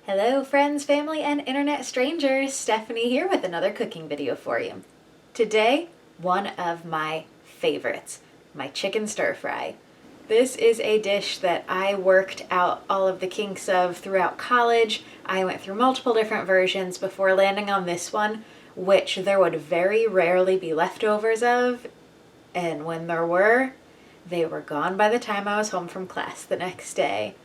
Hello friends, family, and internet strangers. Stephanie here with another cooking video for you. Today, one of my favorites, my chicken stir fry. This is a dish that I worked out all of the kinks of throughout college. I went through multiple different versions before landing on this one, which there would very rarely be leftovers of, and when there were, they were gone by the time I was home from class the next day.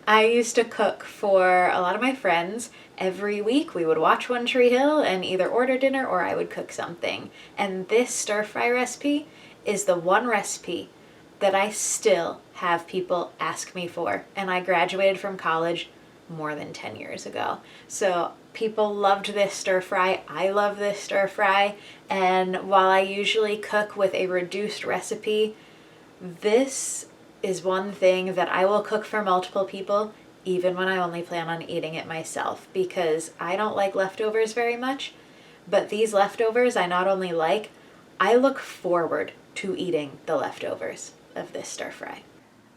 I used to cook for a lot of my friends. Every week we would watch One Tree Hill and either order dinner or I would cook something. And this stir fry recipe is the one recipe that I still have people ask me for. And I graduated from college more than 10 years ago. So people loved this stir fry. I love this stir fry. And while I usually cook with a reduced recipe, this is one thing that I will cook for multiple people, even when I only plan on eating it myself, because I don't like leftovers very much, but these leftovers I not only like, I look forward to eating the leftovers of this stir fry.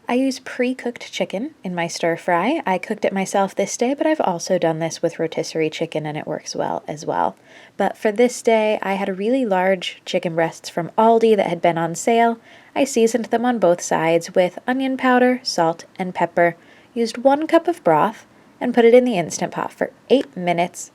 I use pre-cooked chicken in my stir fry. I cooked it myself this day, but I've also done this with rotisserie chicken and it works well as well. But for this day, I had really large chicken breasts from Aldi that had been on sale. I seasoned them on both sides with onion powder, salt, and pepper, used 1 cup of broth, and put it in the Instant Pot for 8 minutes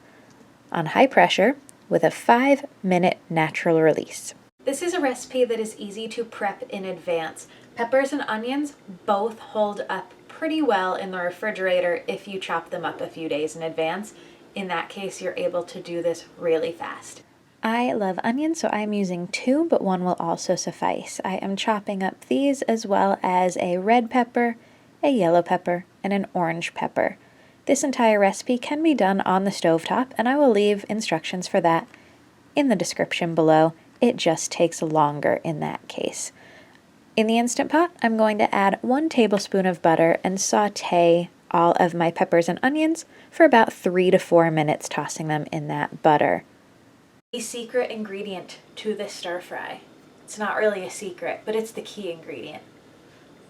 on high pressure with a 5-minute natural release. This is a recipe that is easy to prep in advance. Peppers and onions both hold up pretty well in the refrigerator if you chop them up a few days in advance. In that case, you're able to do this really fast. I love onions, so I'm using 2, but 1 will also suffice. I am chopping up these as well as a red pepper, a yellow pepper, and an orange pepper. This entire recipe can be done on the stovetop, and I will leave instructions for that in the description below. It just takes longer in that case. In the Instant Pot, I'm going to add 1 tablespoon of butter and saute all of my peppers and onions for about 3 to 4 minutes, tossing them in that butter. The secret ingredient to this stir fry, it's not really a secret, but it's the key ingredient: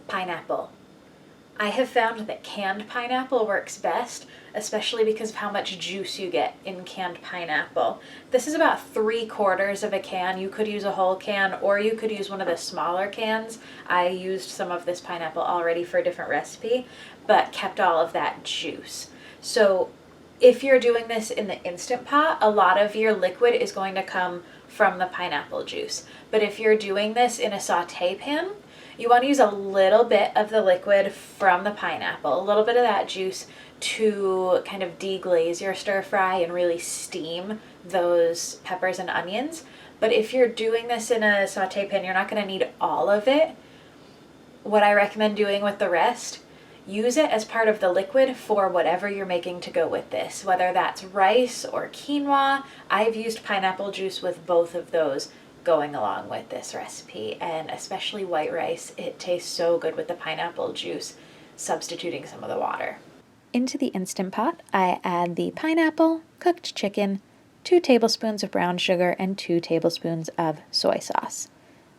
pineapple. I have found that canned pineapple works best, especially because of how much juice you get in canned pineapple. This is about 3/4 of a can. You could use a whole can or you could use one of the smaller cans. I used some of this pineapple already for a different recipe, but kept all of that juice. So if you're doing this in the Instant Pot, a lot of your liquid is going to come from the pineapple juice. But if you're doing this in a saute pan, you want to use a little bit of the liquid from the pineapple, a little bit of that juice to kind of deglaze your stir fry and really steam those peppers and onions. But if you're doing this in a saute pan, you're not going to need all of it. What I recommend doing with the rest, use it as part of the liquid for whatever you're making to go with this, whether that's rice or quinoa. I've used pineapple juice with both of those going along with this recipe, and especially white rice. It tastes so good with the pineapple juice, substituting some of the water. Into the Instant Pot, I add the pineapple, cooked chicken, 2 tablespoons of brown sugar, and 2 tablespoons of soy sauce.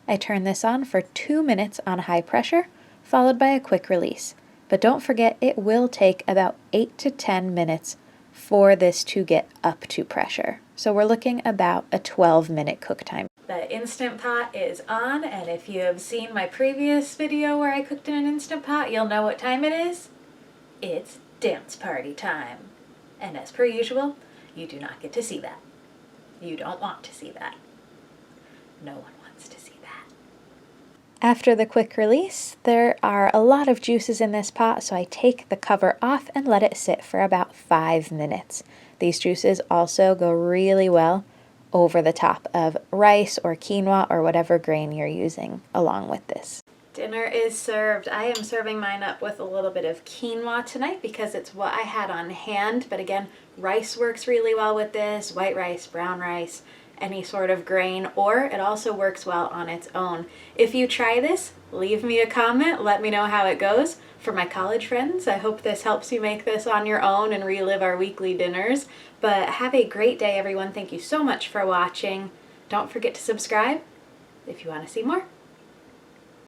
I turn this on for 2 minutes on high pressure, followed by a quick release. But don't forget, it will take about 8 to 10 minutes for this to get up to pressure. So we're looking about a 12-minute cook time. The Instant Pot is on, and if you have seen my previous video where I cooked in an Instant Pot, you'll know what time it is. It's dance party time. And as per usual, you do not get to see that. You don't want to see that. No one wants to see that. After the quick release, there are a lot of juices in this pot, so I take the cover off and let it sit for about 5 minutes. These juices also go really well over the top of rice or quinoa or whatever grain you're using along with this. Dinner is served. I am serving mine up with a little bit of quinoa tonight because it's what I had on hand, but again, rice works really well with this, white rice, brown rice, any sort of grain, or it also works well on its own. If you try this, leave me a comment, let me know how it goes. For my college friends, I hope this helps you make this on your own and relive our weekly dinners. But have a great day, everyone. Thank you so much for watching. Don't forget to subscribe if you want to see more.